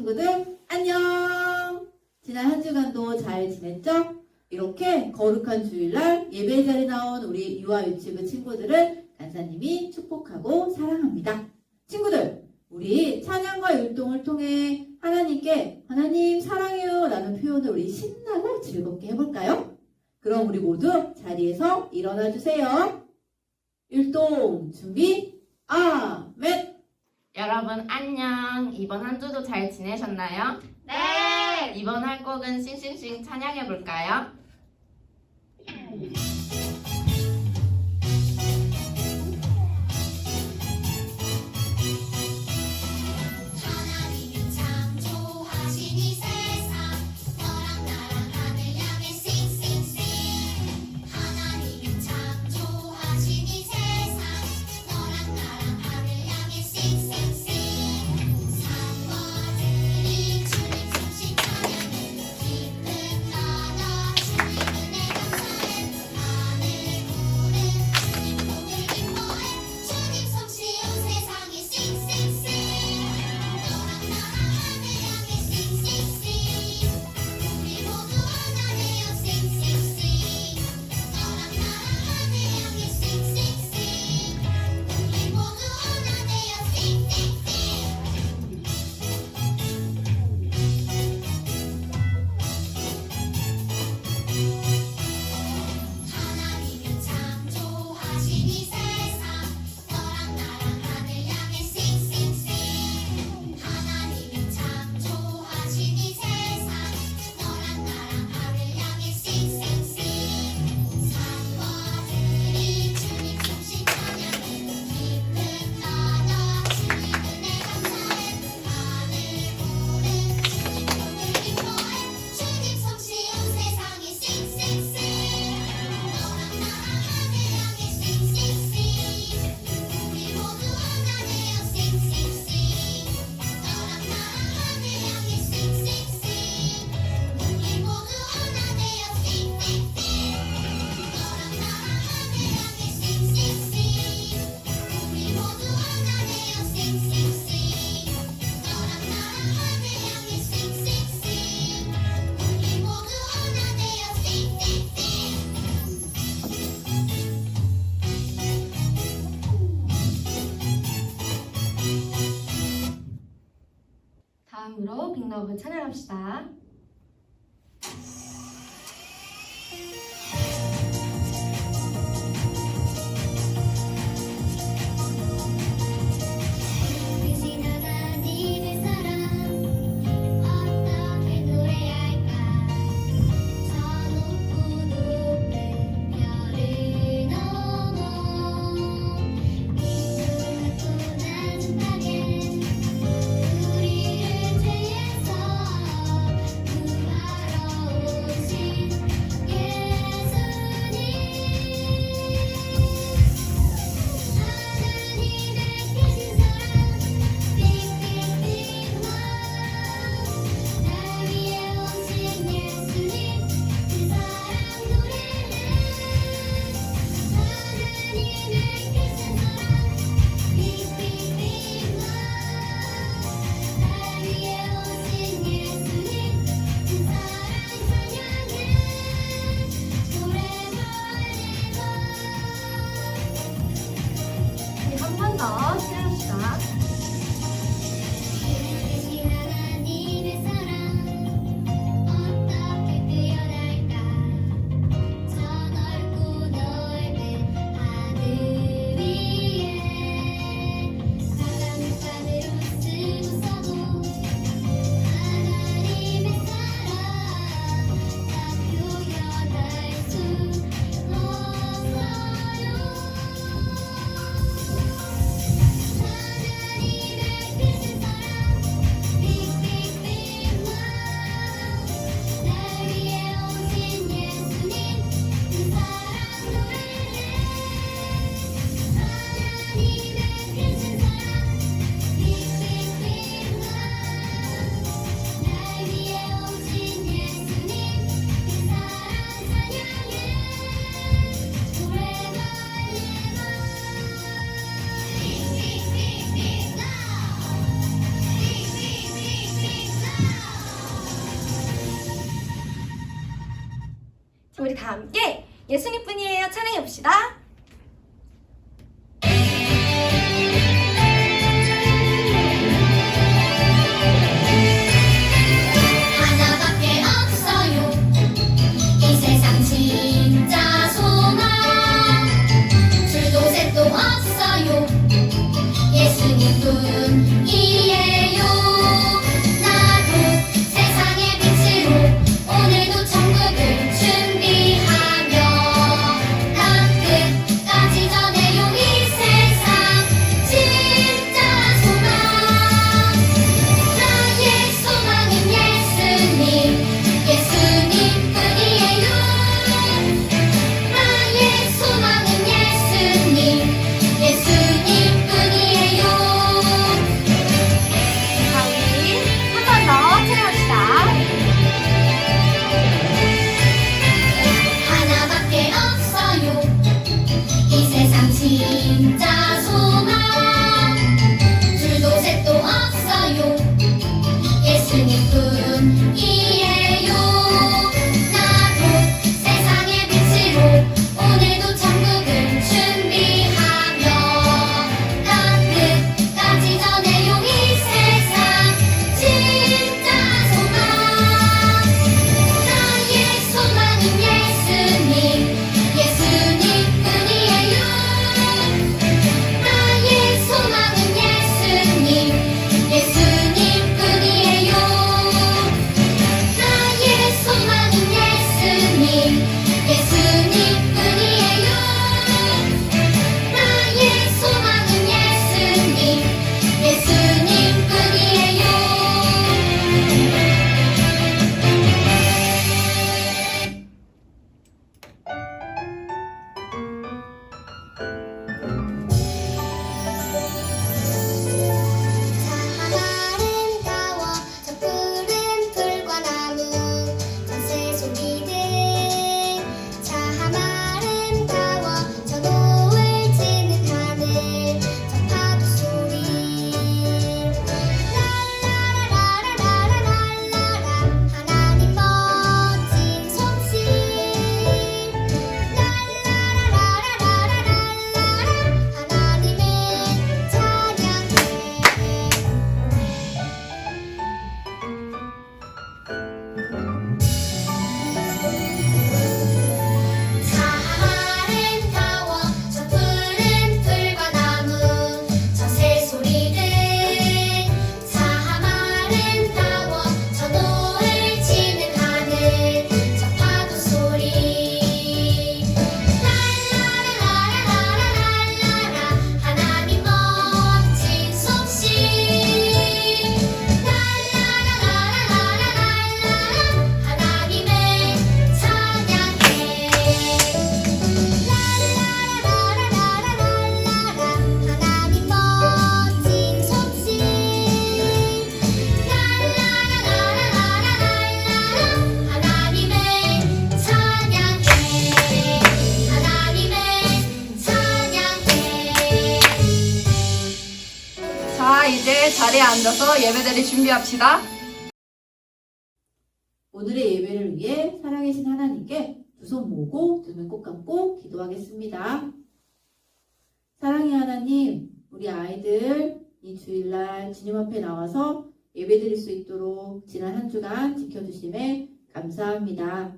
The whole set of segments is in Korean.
친구들 안녕! 지난 한 주간도 잘 지냈죠? 이렇게 거룩한 주일날 예배 자리에 나온 우리 유아 유치부 친구들을 간사님이 축복하고 사랑합니다. 친구들, 우리 찬양과 율동을 통해 하나님께 하나님 사랑해요 라는 표현을 우리 신나고 즐겁게 해볼까요? 그럼 우리 모두 자리에서 일어나 주세요. 율동 준비 아멘. 여러분 안녕. 이번 한 주도 잘 지내셨나요? 네! 이번 할 곡은 싱싱싱 찬양해 볼까요? 하나님은 참 좋아하신 이 세상 너랑 나랑 하늘 향해 싱싱싱 하나님은 참 좋아하신 이 세상 너랑 나랑 하늘 향해 싱싱싱 산모들이 주님 숨쉬 찬양해 기쁨 나눠 주님 은혜 감사해 하늘 구름 주님 복을 기뻐해 주님 숨쉬 온 세상에 싱싱싱 너랑 나랑 하늘 향해 싱싱싱 우리 모두 하나 되어 싱싱싱 너랑 나랑 하늘 향해 싱싱싱 우리 모두 하나 되어 싱싱싱 하나님은 참 좋아하신 이 세상 너랑 나랑 하늘 향해 싱싱싱 하나님은 참 좋아하신 이 세상 너랑 나랑 하늘 향해 싱싱싱 산모들이 주님 숨쉬 찬양해 기쁨 나눠 주님 은혜 감사해 하늘 구름 주님 복을 기뻐해 주님 숨쉬 온 세상에 싱싱싱 너랑 나랑 하늘 향해 싱싱싱 우리 모두 하나 되어 싱싱싱 너랑 나랑 하늘 향해 싱싱싱 우리 모두 하나 되어 싱싱싱 너랑 나랑 하늘 향해 싱싱싱 우리 모두 하나 되어 싱싱싱 너랑 나랑 하늘 향해 싱싱싱 우리 모두 하나 되어 다음으로 빅러브 찬양합시다. 지나간 이들 사랑 어떻게 노래할까 저 높고 높은 별을 넘어 깊고 낮은 땅에 우리를 죄에서 다 함께 예수님뿐이에요 찬양해 봅시다. 하나밖에 없어요 이 세상 진짜 소망 둘도 셋도 없어요 예수님뿐이에요 나도 세상의 빛으로 오늘도 천국을 준비하며 난 끝까지 전해요 이 세상 진짜 소망 나의 소망은 예수님 예수님뿐이에요 나의 소망은 예수님 예수님뿐이에요 자, 우리 한 번 더 찬양합시다. 하나밖에 없어요 이 세상 진짜 소망 둘도 셋도 없어요 예수님뿐이에요 나도 세상의 빛으로 오늘도 천국을 준비하며 난 끝까지 전해요 이 세상 진짜 소망 나의 소망은 예수님 예수님뿐이에요 나의 소망은 예수님 예수님뿐이에요 나의 소망은 예수님 예수님뿐이에요 나의 소망은 예수님 예수님뿐이에요 참 아름다워 저 푸른 풀과 나무 저 새소리들 참 아름다워 저 노을 지는 하늘 저 파도 소리 랄라라라라라라라 하나님 멋진 솜씨 랄라라라라라라라 하나님을 찬양해 참 아름다워 저 푸른 풀과 나무 저 새소리들 참 아름다워 저 노을 지는 하늘 저 파도 소리 랄라라라라라라라 하나님 멋진 솜씨 랄라라라라라라라 하나님을 찬양해 랄라라라라라라라 하나님 멋진 솜씨 랄라라라라라라라 하나님을 찬양해 하나님을 찬양해 자, 이제 자리에 앉아서 예배드릴 준비합시다. 오늘의 예배를 위해 살아계신 하나님께 두 손 모으고 두 눈 꼭 감고 기도하겠습니다. 사랑의 하나님, 우리 아이들 이 주일날 주님 앞에 나와서 예배드릴 수 있도록 지난 한 주간 지켜주심에 감사합니다.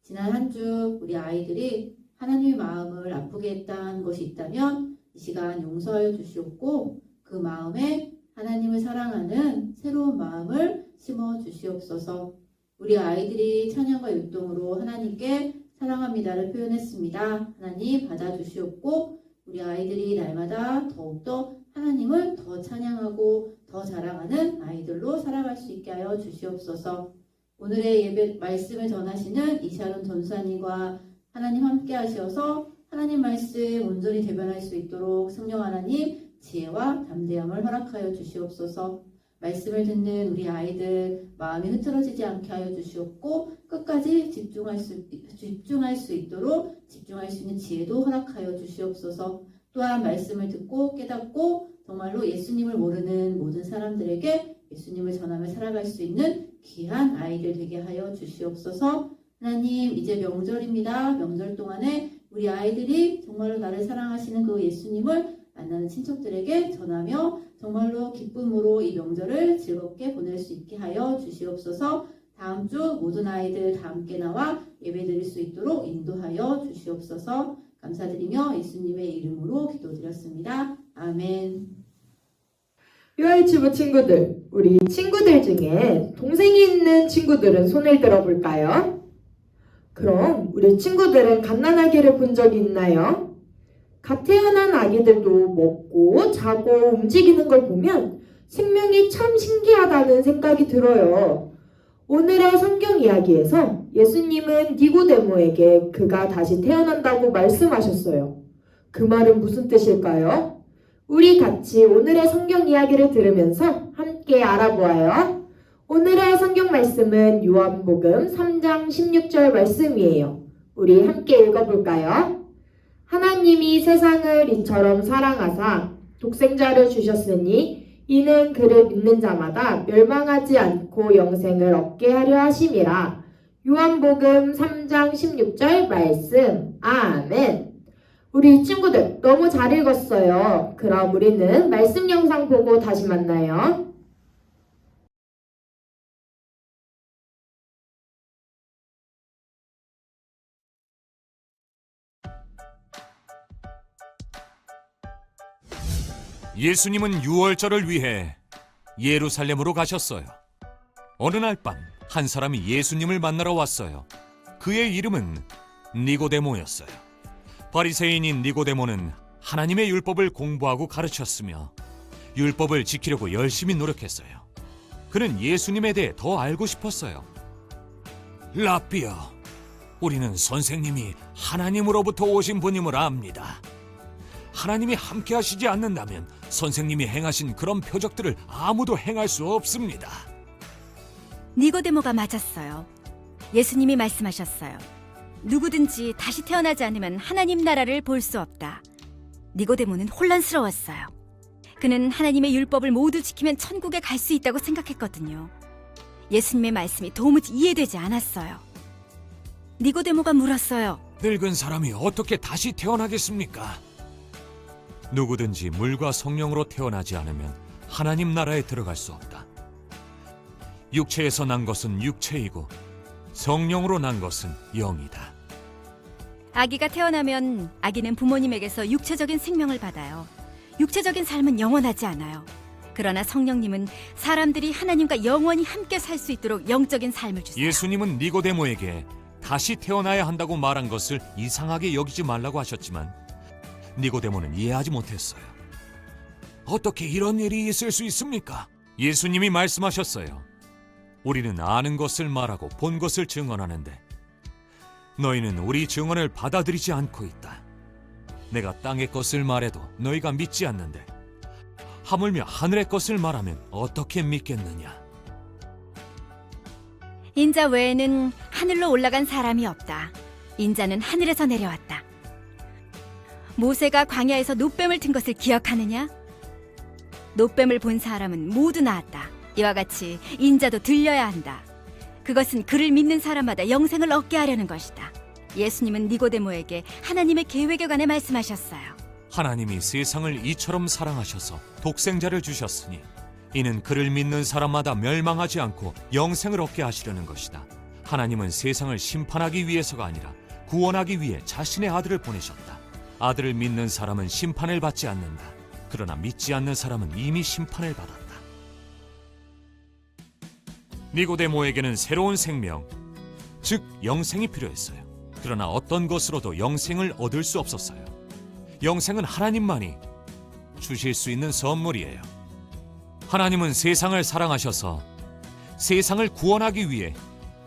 지난 한 주 우리 아이들이 하나님의 마음을 아프게 했던 것이 있다면 이 시간 용서하여 주시옵고 그 마음에 하나님을 사랑하는 새로운 마음을 심어 주시옵소서. 우리 아이들이 찬양과 율동으로 하나님께 사랑합니다를 표현했습니다. 하나님 받아주시옵고 우리 아이들이 날마다 더욱더 하나님을 더 찬양하고 더 자랑하는 아이들로 살아갈 수 있게 하여 주시옵소서. 오늘의 예배 말씀을 전하시는 이샤론 전사님과 하나님 함께 하셔서 하나님 말씀 온전히 대변할 수 있도록 성령 하나님 지혜와 담대함을 허락하여 주시옵소서. 말씀을 듣는 우리 아이들 마음이 흐트러지지 않게 하여 주시옵고 끝까지 집중할 수 있도록 집중할 수 있는 지혜도 허락하여 주시옵소서. 또한 말씀을 듣고 깨닫고 정말로 예수님을 모르는 모든 사람들에게 예수님을 전하며 살아갈 수 있는 귀한 아이들 되게 하여 주시옵소서. 하나님, 이제 명절입니다. 명절 동안에 우리 아이들이 정말로 나를 사랑하시는 그 예수님을 만나는 친척들에게 전하며 정말로 기쁨으로 이 명절을 즐겁게 보낼 수 있게 하여 주시옵소서. 다음 주 모든 아이들 다 함께 나와 예배드릴 수 있도록 인도하여 주시옵소서. 감사드리며 예수님의 이름으로 기도드렸습니다. 아멘. 유아유치부 친구들, 우리 친구들 중에 동생이 있는 친구들은 손을 들어볼까요? 그럼 우리 친구들은 갓난아기를 본 적이 있나요? 갓 태어난 아기들도 먹고 자고 움직이는 걸 보면 생명이 참 신기하다는 생각이 들어요. 오늘의 성경 이야기에서 예수님은 니고데모에게 그가 다시 태어난다고 말씀하셨어요. 그 말은 무슨 뜻일까요? 우리 같이 오늘의 성경 이야기를 들으면서 함께 알아보아요. 오늘의 성경 말씀은 요한복음 3장 16절 말씀이에요. 우리 함께 읽어볼까요? 하나님이 세상을 이처럼 사랑하사 독생자를 주셨으니 이는 그를 믿는 자마다 멸망하지 않고 영생을 얻게 하려 하심이라. 요한복음 3장 16절 말씀. 아멘. 우리 친구들 너무 잘 읽었어요. 그럼 우리는 말씀 영상 보고 다시 만나요. 예수님은 유월절을 위해 예루살렘으로 가셨어요. 어느 날 밤 한 사람이 예수님을 만나러 왔어요. 그의 이름은 니고데모였어요. 바리새인인 니고데모는 하나님의 율법을 공부하고 가르쳤으며 율법을 지키려고 열심히 노력했어요. 그는 예수님에 대해 더 알고 싶었어요. 라삐여, 우리는 선생님이 하나님으로부터 오신 분임을 압니다. 하나님이 함께 하시지 않는다면 선생님이 행하신 그런 표적들을 아무도 행할 수 없습니다. 니고데모가 맞았어요. 예수님이 말씀하셨어요. 누구든지 다시 태어나지 않으면 하나님 나라를 볼 수 없다. 니고데모는 혼란스러웠어요. 그는 하나님의 율법을 모두 지키면 천국에 갈 수 있다고 생각했거든요. 예수님의 말씀이 도무지 이해되지 않았어요. 니고데모가 물었어요. 늙은 사람이 어떻게 다시 태어나겠습니까? 누구든지 물과 성령으로 태어나지 않으면 하나님 나라에 들어갈 수 없다. 육체에서 난 것은 육체이고 성령으로 난 것은 영이다. 아기가 태어나면 아기는 부모님에게서 육체적인 생명을 받아요. 육체적인 삶은 영원하지 않아요. 그러나 성령님은 사람들이 하나님과 영원히 함께 살 수 있도록 영적인 삶을 주세요. 예수님은 니고데모에게 다시 태어나야 한다고 말한 것을 이상하게 여기지 말라고 하셨지만 니고데모는 이해하지 못했어요. 어떻게 이런 일이 있을 수 있습니까? 예수님이 말씀하셨어요. 우리는 아는 것을 말하고 본 것을 증언하는데 너희는 우리 증언을 받아들이지 않고 있다. 내가 땅의 것을 말해도 너희가 믿지 않는데 하물며 하늘의 것을 말하면 어떻게 믿겠느냐? 인자 외에는 하늘로 올라간 사람이 없다. 인자는 하늘에서 내려왔다. 모세가 광야에서 놋뱀을 튼 것을 기억하느냐? 놋뱀을 본 사람은 모두 나았다. 이와 같이 인자도 들려야 한다. 그것은 그를 믿는 사람마다 영생을 얻게 하려는 것이다. 예수님은 니고데모에게 하나님의 계획에 관해 말씀하셨어요. 하나님이 세상을 이처럼 사랑하셔서 독생자를 주셨으니 이는 그를 믿는 사람마다 멸망하지 않고 영생을 얻게 하시려는 것이다. 하나님은 세상을 심판하기 위해서가 아니라 구원하기 위해 자신의 아들을 보내셨다. 아들을 믿는 사람은 심판을 받지 않는다. 그러나 믿지 않는 사람은 이미 심판을 받았다. 니고데모에게는 새로운 생명, 즉 영생이 필요했어요. 그러나 어떤 것으로도 영생을 얻을 수 없었어요. 영생은 하나님만이 주실 수 있는 선물이에요. 하나님은 세상을 사랑하셔서 세상을 구원하기 위해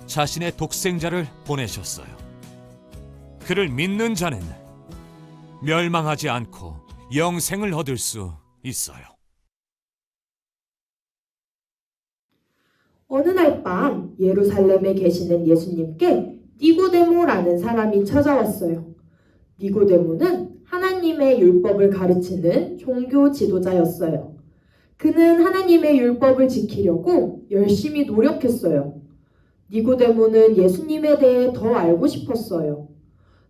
자신의 독생자를 보내셨어요. 그를 믿는 자는 멸망하지 않고 영생을 얻을 수 있어요. 어느 날 밤 예루살렘에 계시는 예수님께 니고데모라는 사람이 찾아왔어요. 니고데모는 하나님의 율법을 가르치는 종교 지도자였어요. 그는 하나님의 율법을 지키려고 열심히 노력했어요. 니고데모는 예수님에 대해 더 알고 싶었어요.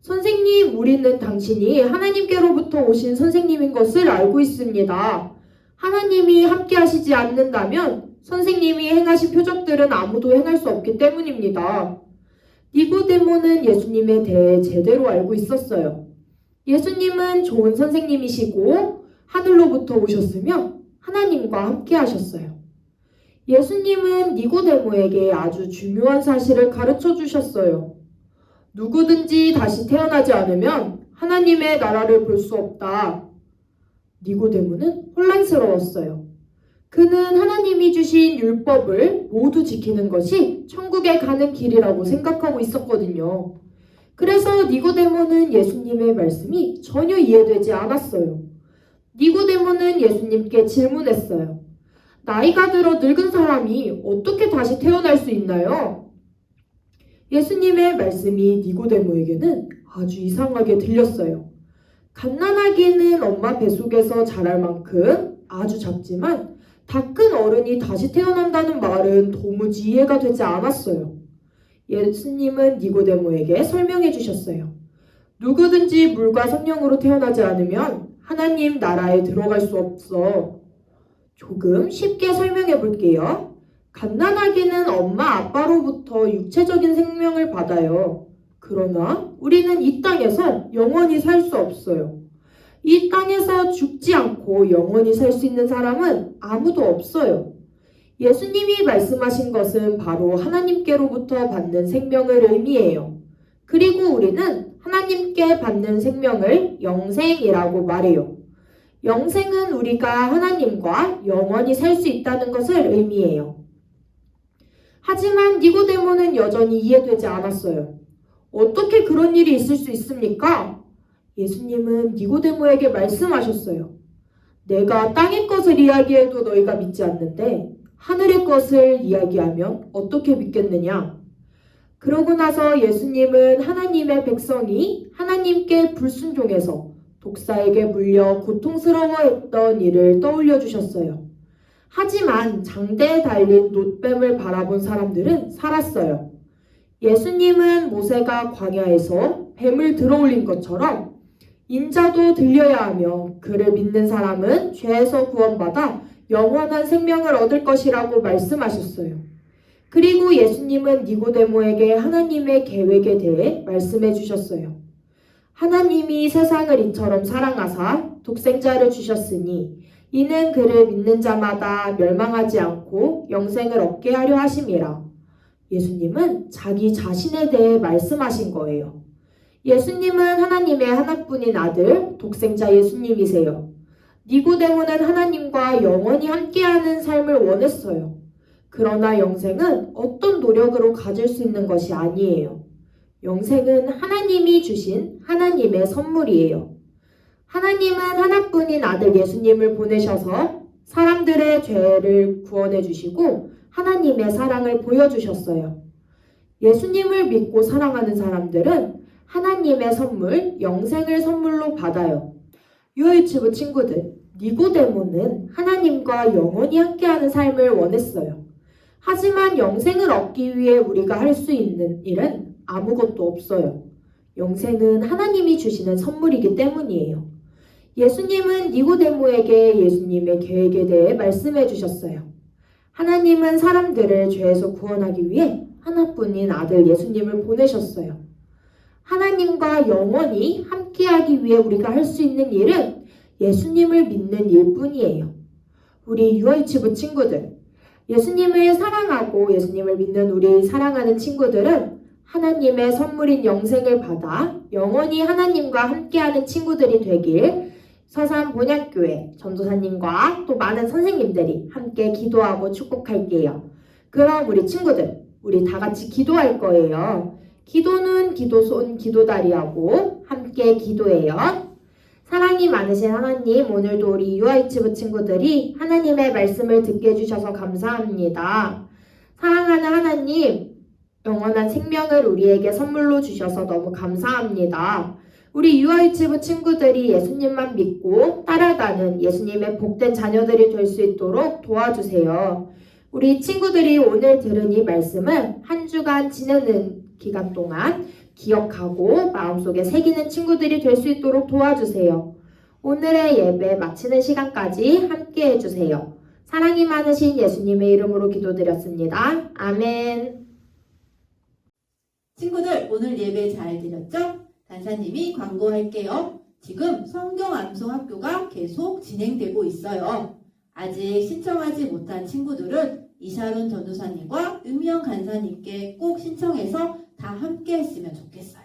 선생님, 우리는 당신이 하나님께로부터 오신 선생님인 것을 알고 있습니다. 하나님이 함께 하시지 않는다면 선생님이 행하신 표적들은 아무도 행할 수 없기 때문입니다. 니고데모는 예수님에 대해 제대로 알고 있었어요. 예수님은 좋은 선생님이시고 하늘로부터 오셨으며 하나님과 함께 하셨어요. 예수님은 니고데모에게 아주 중요한 사실을 가르쳐 주셨어요. 누구든지 다시 태어나지 않으면 하나님의 나라를 볼 수 없다. 니고데모는 혼란스러웠어요. 그는 하나님이 주신 율법을 모두 지키는 것이 천국에 가는 길이라고 생각하고 있었거든요. 그래서 니고데모는 예수님의 말씀이 전혀 이해되지 않았어요. 니고데모는 예수님께 질문했어요. 나이가 들어 늙은 사람이 어떻게 다시 태어날 수 있나요? 예수님의 말씀이 니고데모에게는 아주 이상하게 들렸어요. 갓난아기는 엄마 뱃속에서 자랄 만큼 아주 작지만 다 큰 어른이 다시 태어난다는 말은 도무지 이해가 되지 않았어요. 예수님은 니고데모에게 설명해 주셨어요. 누구든지 물과 성령으로 태어나지 않으면 하나님 나라에 들어갈 수 없어. 조금 쉽게 설명해 볼게요. 갓난아기는 엄마 아빠로부터 육체적인 생명을 받아요. 그러나 우리는 이 땅에서 영원히 살 수 없어요. 이 땅에서 죽지 않고 영원히 살 수 있는 사람은 아무도 없어요. 예수님이 말씀하신 것은 바로 하나님께로부터 받는 생명을 의미해요. 그리고 우리는 하나님께 받는 생명을 영생이라고 말해요. 영생은 우리가 하나님과 영원히 살 수 있다는 것을 의미해요. 하지만 니고데모는 여전히 이해되지 않았어요. 어떻게 그런 일이 있을 수 있습니까? 예수님은 니고데모에게 말씀하셨어요. 내가 땅의 것을 이야기해도 너희가 믿지 않는데 하늘의 것을 이야기하면 어떻게 믿겠느냐? 그러고 나서 예수님은 하나님의 백성이 하나님께 불순종해서 독사에게 물려 고통스러워했던 일을 떠올려 주셨어요. 하지만 장대에 달린 놋뱀을 바라본 사람들은 살았어요. 예수님은 모세가 광야에서 뱀을 들어올린 것처럼 인자도 들려야 하며 그를 믿는 사람은 죄에서 구원받아 영원한 생명을 얻을 것이라고 말씀하셨어요. 그리고 예수님은 니고데모에게 하나님의 계획에 대해 말씀해 주셨어요. 하나님이 세상을 이처럼 사랑하사 독생자를 주셨으니 이는 그를 믿는 자마다 멸망하지 않고 영생을 얻게 하려 하심이라. 예수님은 자기 자신에 대해 말씀하신 거예요. 예수님은 하나님의 하나뿐인 아들, 독생자 예수님이세요. 니고데모는 하나님과 영원히 함께하는 삶을 원했어요. 그러나 영생은 어떤 노력으로 가질 수 있는 것이 아니에요. 영생은 하나님이 주신 하나님의 선물이에요. 하나님은 하나뿐인 아들 예수님을 보내셔서 사람들의 죄를 구원해 주시고 하나님의 사랑을 보여주셨어요. 예수님을 믿고 사랑하는 사람들은 하나님의 선물, 영생을 선물로 받아요. 유아유치부 친구들, 니고데모는 하나님과 영원히 함께하는 삶을 원했어요. 하지만 영생을 얻기 위해 우리가 할 수 있는 일은 아무것도 없어요. 영생은 하나님이 주시는 선물이기 때문이에요. 예수님은 니고데모에게 예수님의 계획에 대해 말씀해 주셨어요. 하나님은 사람들을 죄에서 구원하기 위해 하나뿐인 아들 예수님을 보내셨어요. 하나님과 영원히 함께하기 위해 우리가 할 수 있는 일은 예수님을 믿는 일뿐이에요. 우리 유아유치부 친구들, 예수님을 사랑하고 예수님을 믿는 우리 사랑하는 친구들은 하나님의 선물인 영생을 받아 영원히 하나님과 함께하는 친구들이 되길 서산본향교회 전도사님과 또 많은 선생님들이 함께 기도하고 축복할게요. 그럼 우리 친구들, 우리 다 같이 기도할 거예요. 기도는 기도손 기도다리하고 함께 기도해요. 사랑이 많으신 하나님, 오늘도 우리 유아유치부 친구들이 하나님의 말씀을 듣게 해주셔서 감사합니다. 사랑하는 하나님, 영원한 생명을 우리에게 선물로 주셔서 너무 감사합니다. 우리 유아유치부 친구들이 예수님만 믿고 따라가는 예수님의 복된 자녀들이 될 수 있도록 도와주세요. 우리 친구들이 오늘 들은 이 말씀을 한 주간 지내는 기간 동안 기억하고 마음속에 새기는 친구들이 될 수 있도록 도와주세요. 오늘의 예배 마치는 시간까지 함께 해주세요. 사랑이 많으신 예수님의 이름으로 기도드렸습니다. 아멘. 친구들 오늘 예배 잘 드렸죠? 간사님이 광고할게요. 지금 성경 암송 학교가 계속 진행되고 있어요. 아직 신청하지 못한 친구들은 이샤론 전도사님과 은미영 간사님께 꼭 신청해서 다 함께 했으면 좋겠어요.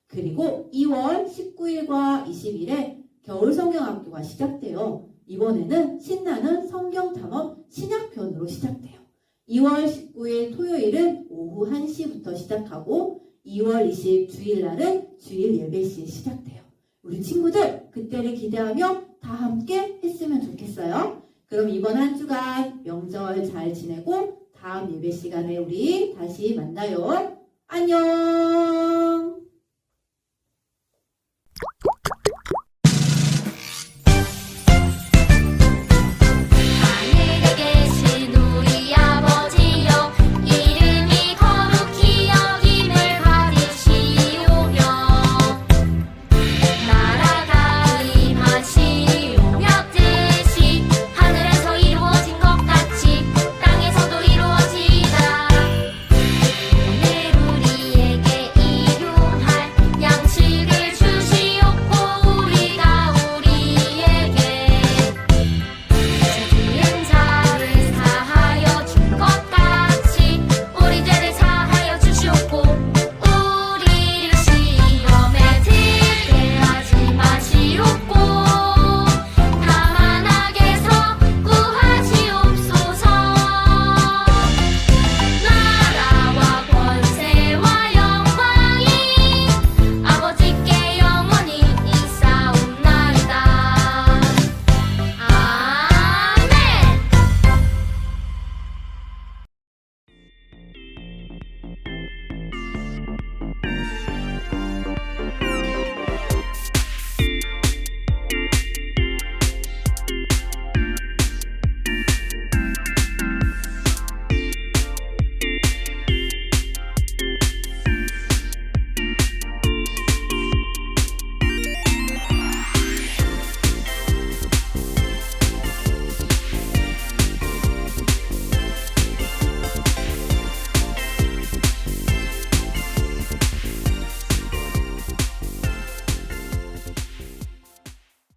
그리고 2월 19일과 20일에 겨울 성경학교가 시작돼요. 이번에는 신나는 성경탐험 신약편으로 시작돼요. 2월 19일 토요일은 오후 1시부터 시작하고 2월 20일 주일날은 주일 예배 시에 시작돼요. 우리 친구들 그때를 기대하며 다 함께 했으면 좋겠어요. 그럼 이번 한 주간 명절 잘 지내고 다음 예배 시간에 우리 다시 만나요. 안녕!